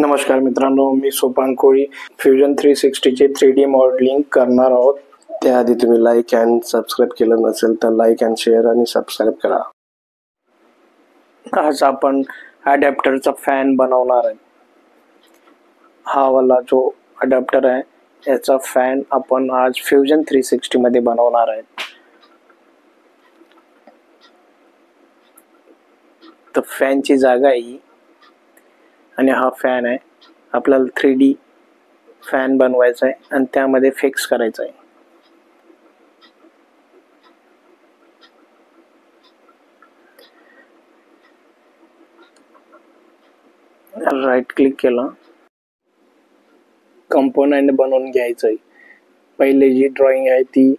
नमस्कार मित्रांनो, मी सोपान कोळी फ्युजन 360 चे 3D मॉडेलिंग करणार आहोत। त्याआधी तुम्ही लाईक अँड सबस्क्राइब केलं नसेल तर लाईक अँड शेअर आणि सबस्क्राइब करा। आज आपण अडॅप्टरचा फॅन बनवणार आहे। हा वाला जो अडॅप्टर आहे याचा फॅन आपण आज फ्युजन 360 मध्ये बनवणार आहे। तर फॅनची जागा आहे आणि हा फॅन आहे। आपल्याला 3D फॅन बनवायचा आहे आणि त्यामध्ये फिक्स करायचा आहे। राइट क्लिक केला, कंपोनेंट बनवून घ्यायचं आहे। पहिले जी ड्राइंग आहे ती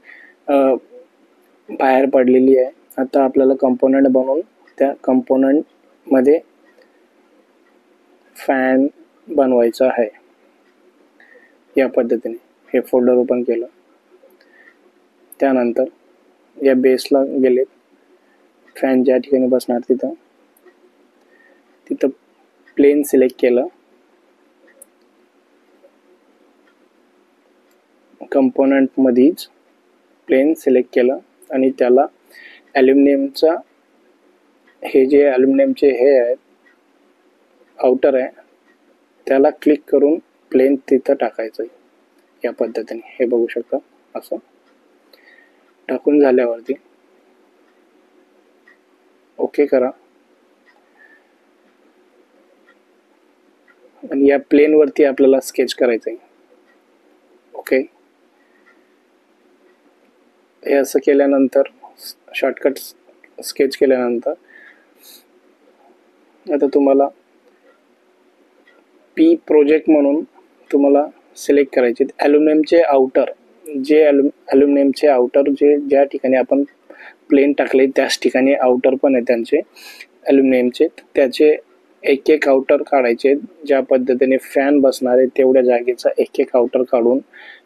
बाहेर पडलेली आहे। आता आपल्याला कंपोनेंट बनवून त्या कंपोनेंट मध्ये फॅन बनवायचा आहे। या पद्धतीने हे फोल्डर ओपन केलं, त्यानंतर या बेसला गेले, फॅन ज्या ठिकाणी बसणार तिथं प्लेन सिलेक्ट केलं, कंपोनेंट मध्येच प्लेन सिलेक्ट केलं आणि त्याला ॲल्युमिनियमचा हे जे ॲल्युमिनियमचे हे आहे आउटर आहे त्याला क्लिक करून प्लेन तिथं टाकायचं आहे। या पद्धतीने हे बघू शकता। असं टाकून झाल्यावरती ओके करा आणि या प्लेन वरती आपल्याला स्केच करायचं आहे। ओके, हे असं केल्यानंतर शॉर्टकट स्केच केल्यानंतर आता तुम्हाला पी प्रोजेक्ट म्हणून तुम्हाला सिलेक्ट करायचे ॲल्युमिनियमचे आउटर, जे ॲल्युमिनियमचे आउटर जे ज्या ठिकाणी आपण प्लेन टाकले त्याच ठिकाणी आउटर पण आहे त्यांचे ॲल्युमिनियमचे, त्याचे एक एक आउटर काढायचे। ज्या पद्धतीने फॅन बसणार आहे तेवढ्या जागेचा एक एक आउटर काढून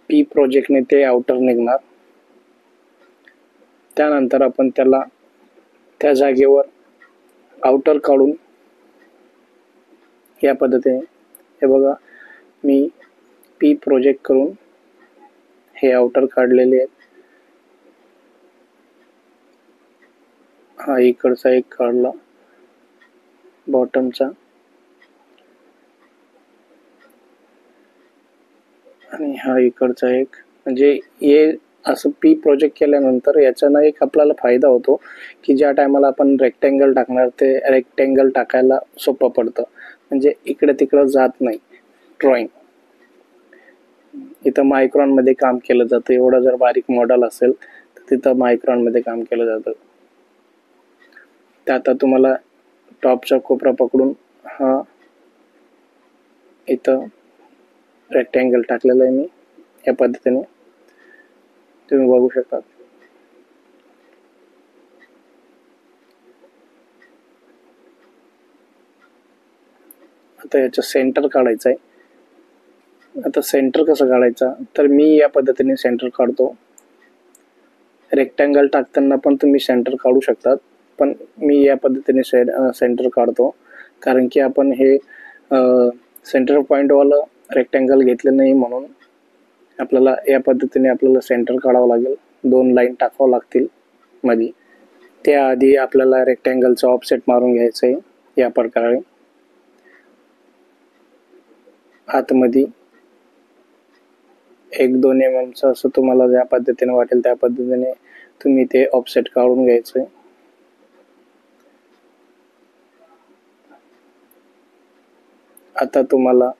पी प्रोजेक्टने ते आउटर निघणार। त्यानंतर आपण त्याला त्या जागेवर आउटर काढून या पद्धतीने हे बघा, मी पी प्रोजेक्ट करून हे आउटर काढलेले आहेत। हा इकडचा एक काढला, बॉटमचा, आणि हा इकडचा एक। म्हणजे हे असं पी प्रोजेक्ट केल्यानंतर याच्यानं एक आपल्याला फायदा होतो की ज्या टायमाला आपण रेक्टँगल टाकणार ते रेक्टँगल टाकायला सोपं पडतं, म्हणजे इकडे तिकडे जात नाही ड्रॉइंग। इथं मायक्रॉन मध्ये काम केलं जातं, एवढं जर बारीक मॉडेल असेल तर तिथं मायक्रॉन मध्ये काम केलं जातं। आता तुम्हाला टॉपचा कोपरा पकडून हा इथं रेक्टँगल टाकलेला आहे मी, या पद्धतीने तुम्ही बघू शकता। आता याचं सेंटर काढायचं आहे। आता सेंटर कसं काढायचा, तर मी या पद्धतीने सेंटर काढतो। रेक्टँगल टाकताना पण तुम्ही सेंटर काढू शकतात, पण मी या पद्धतीने सेंटर काढतो कारण की आपण हे सेंटर पॉइंट वाला रेक्टँगल घेतलं नाही, म्हणून आपल्याला या पद्धतीने आपल्याला सेंटर काढावं लागेल। दोन लाईन टाकावं लागतील मध्ये। त्याआधी आपल्याला रेक्टँगलचा ऑफसेट मारून घ्यायचं आहे। या प्रकारे आतमध्ये 1-2 mm असं तुम्हाला ज्या पद्धतीने वाटेल त्या पद्धतीने तुम्ही ते ऑफसेट काढून घ्यायचं आहे। आता तुम्हाला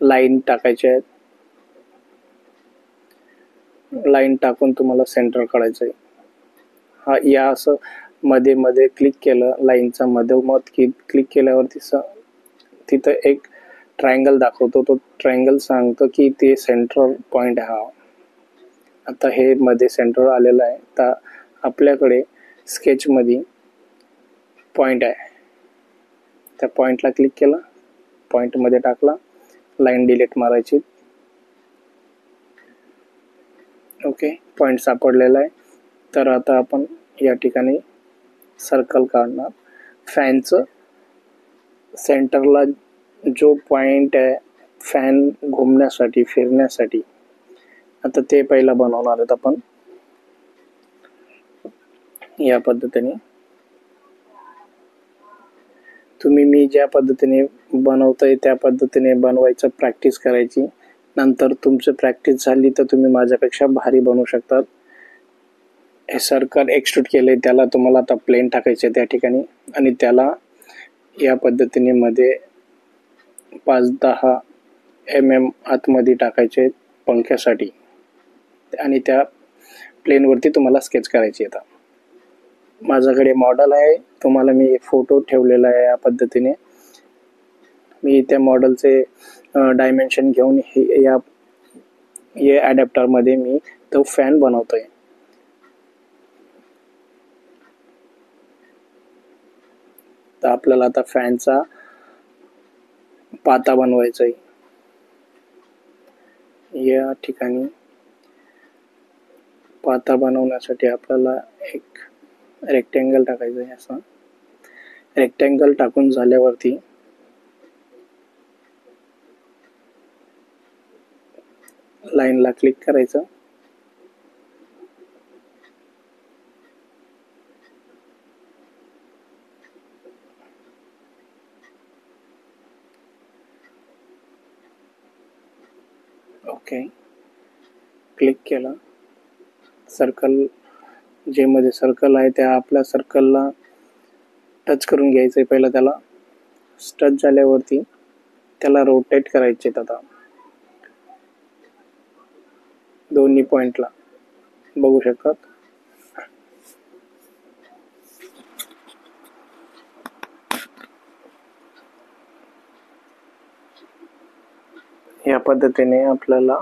लाईन टाकायचे आहेत, लाईन टाकून तुम्हाला सेंटर काढायचं आहे। हा या असं मध्ये मध्ये क्लिक केलं, लाईनचा मधोमध क्लिक केल्यावरती तिथं एक ट्रायंगल दाखवतो, तो ट्रायंगल सांगतो की ते सेंट्रल पॉइंट हा। आता हे मध्ये सेंटर आलेलं आहे। तर आपल्याकडे स्केच मध्ये पॉइंट आहे, त्या पॉइंटला क्लिक केला, पॉइंट मध्ये टाकला, लाईन डिलीट मारायची। ओके, पॉइंट सापडलेला आहे। तर आता आपण या ठिकाणी सर्कल काढणार। फॅनचं सेंटरला जो पॉइंट आहे फॅन घुमण्यासाठी फिरण्यासाठी, आता ते पहिला बनवणार आहेत आपण या पद्धतीने. तुम्ही मी ज्या पद्धतीने बनवताय त्या पद्धतीने बनवायचं, प्रॅक्टिस करायची. नंतर तुमचं प्रॅक्टिस झाली तर तुम्ही माझ्यापेक्षा भारी बनवू शकतात. हे सर्कल एक्सट्रूड केले, त्याला तुम्हाला आता प्लेन टाकायचे त्या ठिकाणी आणि त्याला या पद्धतीने मध्ये 5-10 mm आतमध्ये टाकायचे पंख्यासाठी आणि त्या प्लेनवरती तुम्हाला स्केच करायची. आता माझ्याकडे मॉडेल आहे, तुम्हाला मी फोटो ठेवलेला आहे. या पद्धतीने मी त्या मॉडेलचे डायमेन्शन घेऊन या ॲडॅप्टरमध्ये मी तो फॅन बनवतोय. तर आपल्याला आता फॅनचा पाता बनवायचा आहे. या ठिकाणी पाता बनवण्यासाठी आपल्याला एक रेक्टँगल टाकायचं आहे. असा रेक्टँगल टाकून झाल्यावरती लाईनला क्लिक करायचं. ओके, क्लिक केलं. सर्कल, जे मध्ये सर्कल आहे त्या आपल्या सर्कलला टच करून घ्यायचं आहे. पहिला त्याला टच झाल्यावरती त्याला रोटेट करायचे. आता दोन्ही पॉइंटला बघू शकतात. या पद्धतीने आपल्याला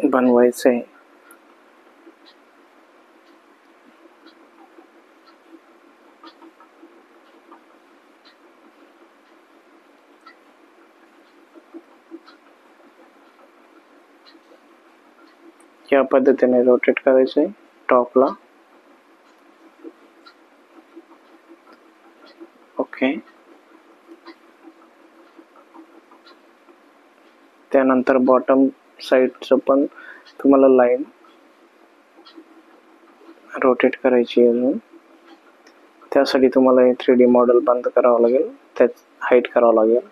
बनवायचं आहे. या पद्धतीने रोटेट करायचं आहे टॉपला. ओके, त्यानंतर बॉटम साईडचं पण तुम्हाला लाईन रोटेट करायची अजून. त्यासाठी तुम्हाला हे 3D मॉडेल बंद करावं लागेल, त्यात हाईट करावं लागेल.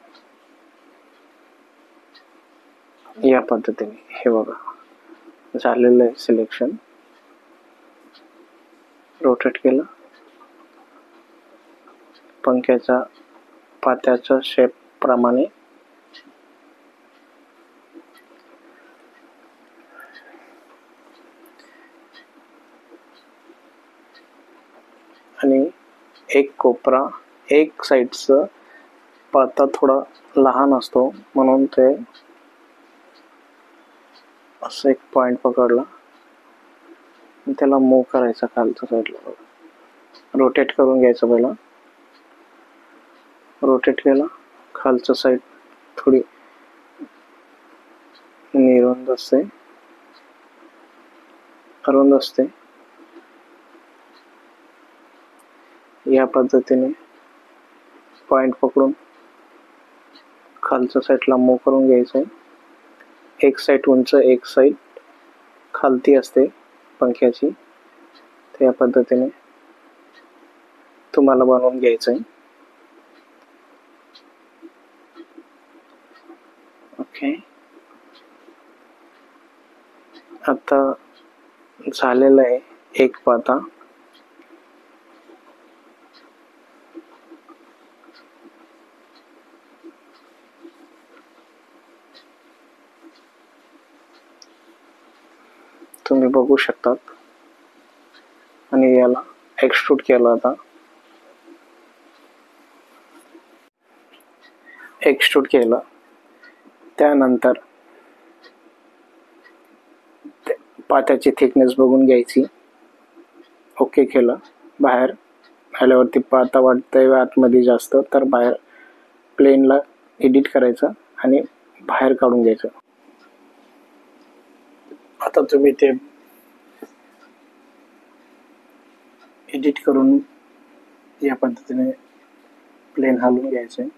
या पद्धतीने हे बघा झालेलं आहे सिलेक्शन. रोटेट केलं, पंख्याचा पात्याच्या शेप प्रमाणे आणि एक कोपरा, एक साईडचं पाता थोडा लहान असतो म्हणून ते असं एक पॉइंट पकडला, त्याला मूव करायचा खालच्या साईडला. रोटेट करून घ्यायचं पहिला. रोटेट केला, खालच्या साईड थोडी निरुंद असते, अरुंद असते. या पद्धतीने पॉइंट पकडून खालच्या साईडला मूव करून घ्यायचं आहे. एक साईड उंच, एक साईड खालती असते पंख्याची. त्या पद्धतीने तुम्हाला बनवून घ्यायचं आहे. ओके, आता झालेला आहे एक पाता. तुम्ही बघू शकतात. आणि याला एक्सट्रूड केलं. आता एक्सट्रूड केलं, त्यानंतर पात्याची थिकनेस बघून घ्यायची. ओके केलं. बाहेर आल्यावरती पाता वाटतंय आतमध्ये जास्त, तर बाहेर प्लेनला एडिट करायचं आणि बाहेर काढून घ्यायचं. आता तुम्ही ते एडिट करून या पद्धतीने प्लेन हलवून घ्यायचं आहे.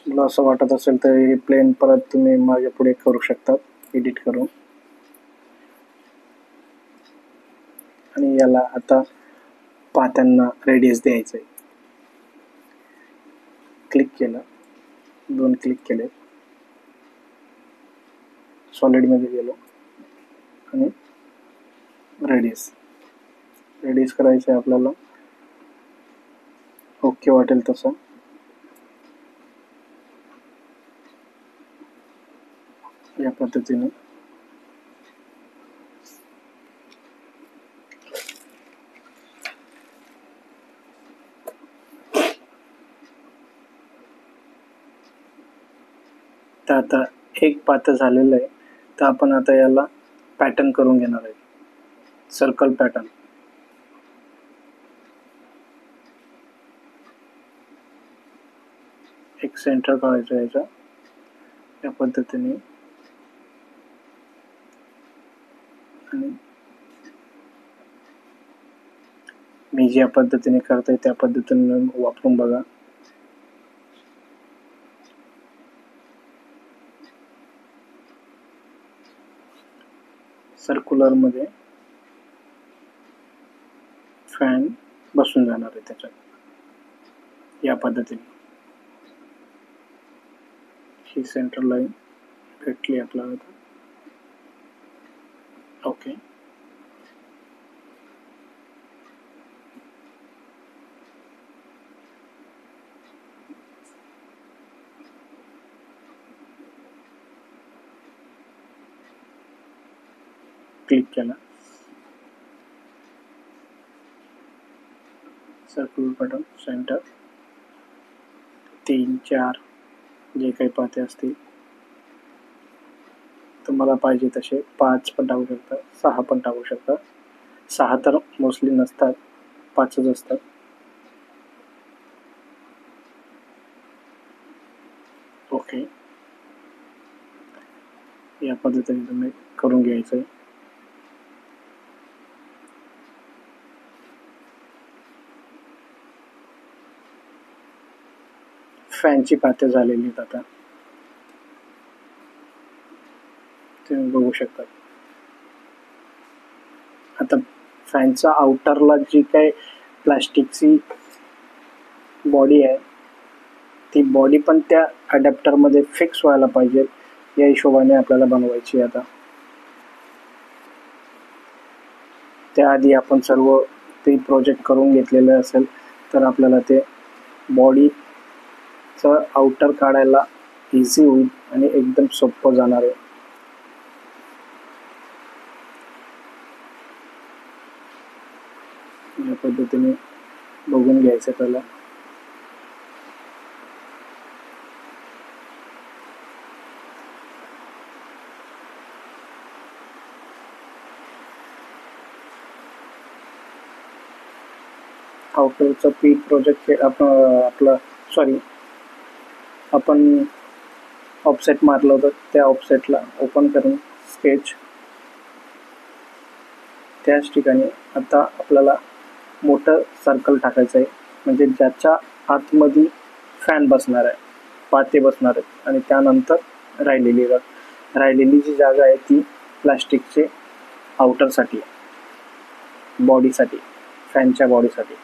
तुला असं वाटत असेल तर हे प्लेन परत तुम्ही मागे पुढे करू शकता एडिट करून. आणि याला आता पात्यांना रेडियस द्यायचं आहे. क्लिक केलं, 2 क्लिक केले, सॉलिडमध्ये गेलो आणि रेडियस करायचं आहे आपल्याला ओके वाटेल तसं. या पद्धतीने तर आता एक पातं झालेलं आहे. तर आपण आता याला पॅटर्न करून घेणार आहे, सर्कल पॅटर्न. एक सेंटर काढायचं याचा या पद्धतीने आणि मी ज्या पद्धतीने करतोय त्या पद्धतीने वापरून बघा. सर्क्युलर मध्ये फॅन बसून जाणार आहे त्याच्यात या पद्धतीने. ही सेंटर लाईन भेटली आपल्याला. ओके, क्लिक केला, सर्क्युलर पॅटर्न सेंटर 3, 4 जे काही पाते असतील तुम्हाला पाहिजे तसे 5 पण टाकू शकता, 6 पण टाकू शकता. 6 तर मोस्टली नसतात, 5च असतात. ओके, या पद्धतीने तुम्ही करून घ्यायचं आहे. फॅनची पाते झालेली आहेत आता तुम्ही बघू शकता. आता फॅनचा आउटरला जी काही प्लास्टिकची बॉडी आहे ती बॉडी पण त्या अडॅप्टरमध्ये फिक्स व्हायला पाहिजे, या हिशोबाने आपल्याला बनवायची. आता त्याआधी आपण सर्व ते प्रोजेक्ट करून घेतलेलं असेल तर आपल्याला ते बॉडीचं आउटर काढायला इझी होईल आणि एकदम सोपं जाणार आहे. या पद्धतीने बघून घ्यायचं पहिला. आउटरचं पी प्रोजेक्ट आपलं आपण ऑफसेट मारलं होतं त्या ऑफसेटला ओपन करून स्केच त्याच ठिकाणी आता आपल्याला मोठं सर्कल टाकायचं आहे, म्हणजे ज्याच्या आतमध्ये फॅन बसणार आहे, पाते बसणार आहेत. आणि त्यानंतर राहिलेली जी जागा आहे ती प्लास्टिकचे आउटरसाठी, बॉडीसाठी, फॅनच्या बॉडीसाठी.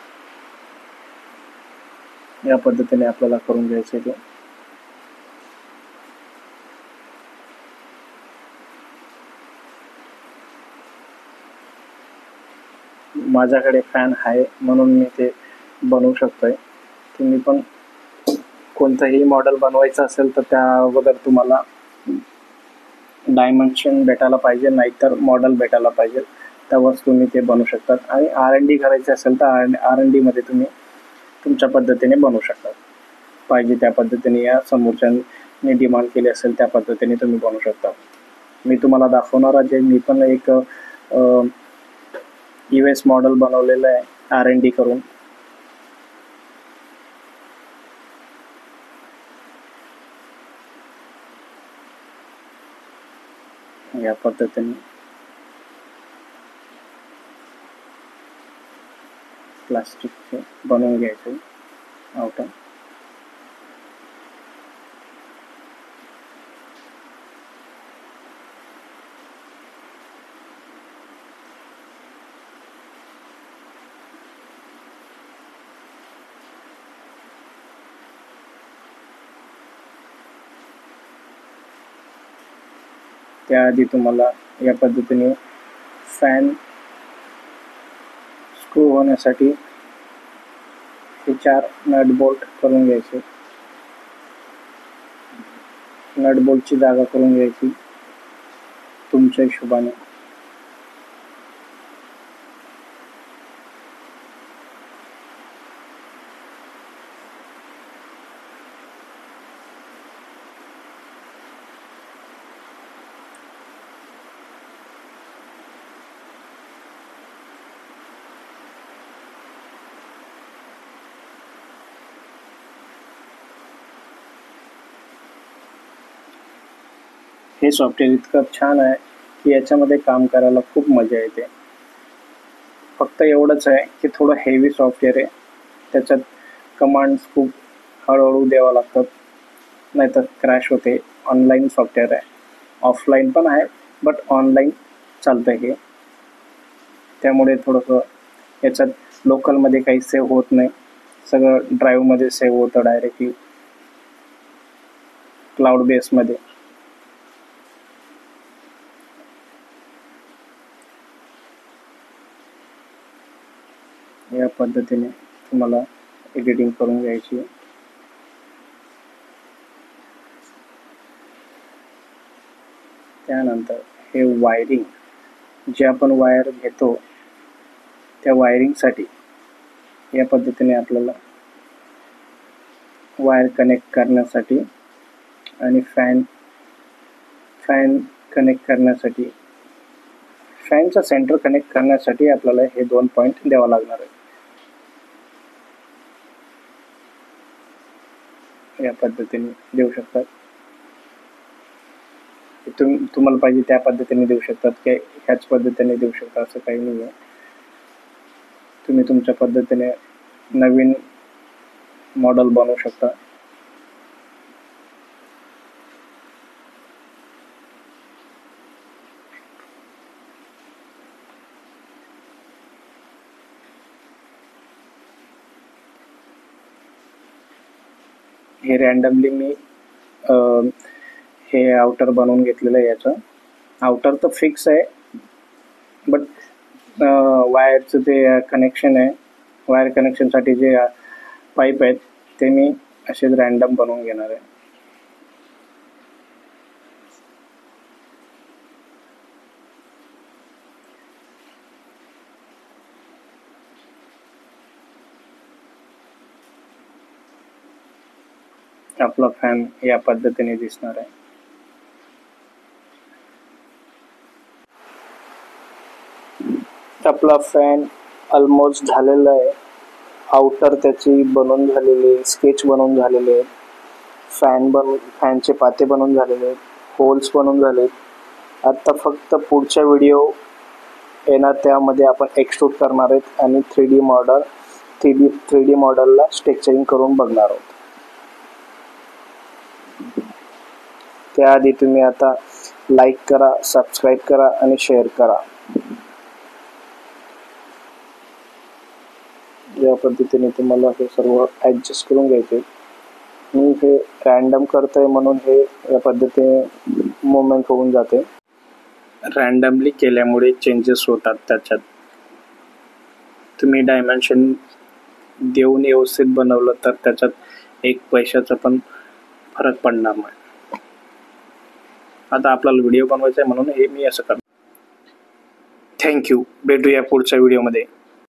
या पद्धतीने आपल्याला करून घ्यायचं आहे. माझ्याकडे फॅन आहे म्हणून मी ते बनवू शकतोय. तुम्ही पण कोणतंही मॉडेल बनवायचं असेल तर त्या अगोदर तुम्हाला डायमेन्शन भेटायला पाहिजे, नाहीतर मॉडेल भेटायला पाहिजे, त्यावरच तुम्ही ते बनवू शकतात. आणि R&D करायचे असेल तर R&D मध्ये तुम्ही तुमच्या पद्धतीने बनवू शकता, पाहिजे त्या पद्धतीने. या समोरच्यांनी डिमांड केली असेल त्या पद्धतीने तुम्ही बनवू शकता. मी तुम्हाला दाखवणार आहे, मी पण एक US मॉडेल बनवलेलं आहे R&D करून. या पद्धतीने प्लास्टिकचे बनवून घ्यायचे आउटर. त्याआधी तुम्हाला या पद्धतीने फॅन स्क्रू होण्यासाठी हे 4 नट बोल्ट करून घ्यायचे. नट बोल्टची जागा करून घ्यायची तुमच्या हिशोबाने. हे सॉफ्टवेअर इतकं छान आहे की याच्यामध्ये काम करायला खूप मजा येते. फक्त एवढंच आहे की थोडं हेवी सॉफ्टवेअर आहे. त्याच्यात कमांड्स खूप हळूहळू द्यावं लागतात, नाहीतर क्रॅश होते. ऑनलाईन सॉफ्टवेअर आहे, ऑफलाईन पण आहे बट ऑनलाईन चालतं हे. त्यामुळे थोडंसं याच्यात लोकलमध्ये काही सेव्ह होत नाही, सगळं ड्राईव्हमध्ये सेव्ह होतं डायरेक्टली क्लाउड बेसमध्ये. या पद्धतीने तुम्हाला एडिटिंग करून घ्यायची. त्यानंतर हे वायरिंग, जे आपण वायर घेतो त्या वायरिंगसाठी या पद्धतीने आपल्याला वायर कनेक्ट करण्यासाठी आणि फॅन कनेक्ट करण्यासाठी, फॅनचा सेंटर कनेक्ट करण्यासाठी आपल्याला हे 2 पॉईंट द्यावा लागणार आहे. या पद्धतीने देऊ शकतात. तुम्हाला पाहिजे त्या पद्धतीने देऊ शकतात, की ह्याच पद्धतीने देऊ शकता असं काही नाही आहे. तुम्ही तुमच्या पद्धतीने नवीन मॉडेल बनवू शकता. हे रँडमली मी हे आउटर बनवून घेतलेलं आहे. याचं आउटर तर फिक्स आहे, बट वायरचं ते कनेक्शन आहे, वायर कनेक्शनसाठी जे पाईप आहेत ते मी असेच रँडम बनवून घेणार आहे. आपला फॅन या पद्धतीने दिसणार आहे. आपला फॅन ऑलमोस्ट झालेला आहे. आउटर त्याची बनवून झालेली, स्केच बनवून झालेले, फॅनचे पाते बनवून झालेले, होल्स बनवून झाले. आता फक्त पुढच्या व्हिडिओ येणार त्यामध्ये आपण एक्सट्रूड करणार आहेत आणि 3D मॉडेलला स्ट्रक्चरिंग करून बघणार आहोत. त्याआधी तुम्ही आता लाईक करा, सबस्क्राईब करा आणि शेअर करा. या पद्धतीने तुम्हाला हे सर्व ॲडजस्ट करून घ्यायचे. मी हे रँडम करतोय म्हणून हे या पद्धतीने मुवमेंट होऊन जाते. रँडमली केल्यामुळे चेंजेस होतात त्याच्यात. तुम्ही डायमेन्शन देऊन व्यवस्थित बनवलं तर त्याच्यात 1 पैशाचा पण फरक पडणार नाही. आता आपल्याला व्हिडिओ बनवायचा आहे म्हणून हे मी असं करतो. थँक्यू. भेटूया पुढच्या व्हिडिओमध्ये.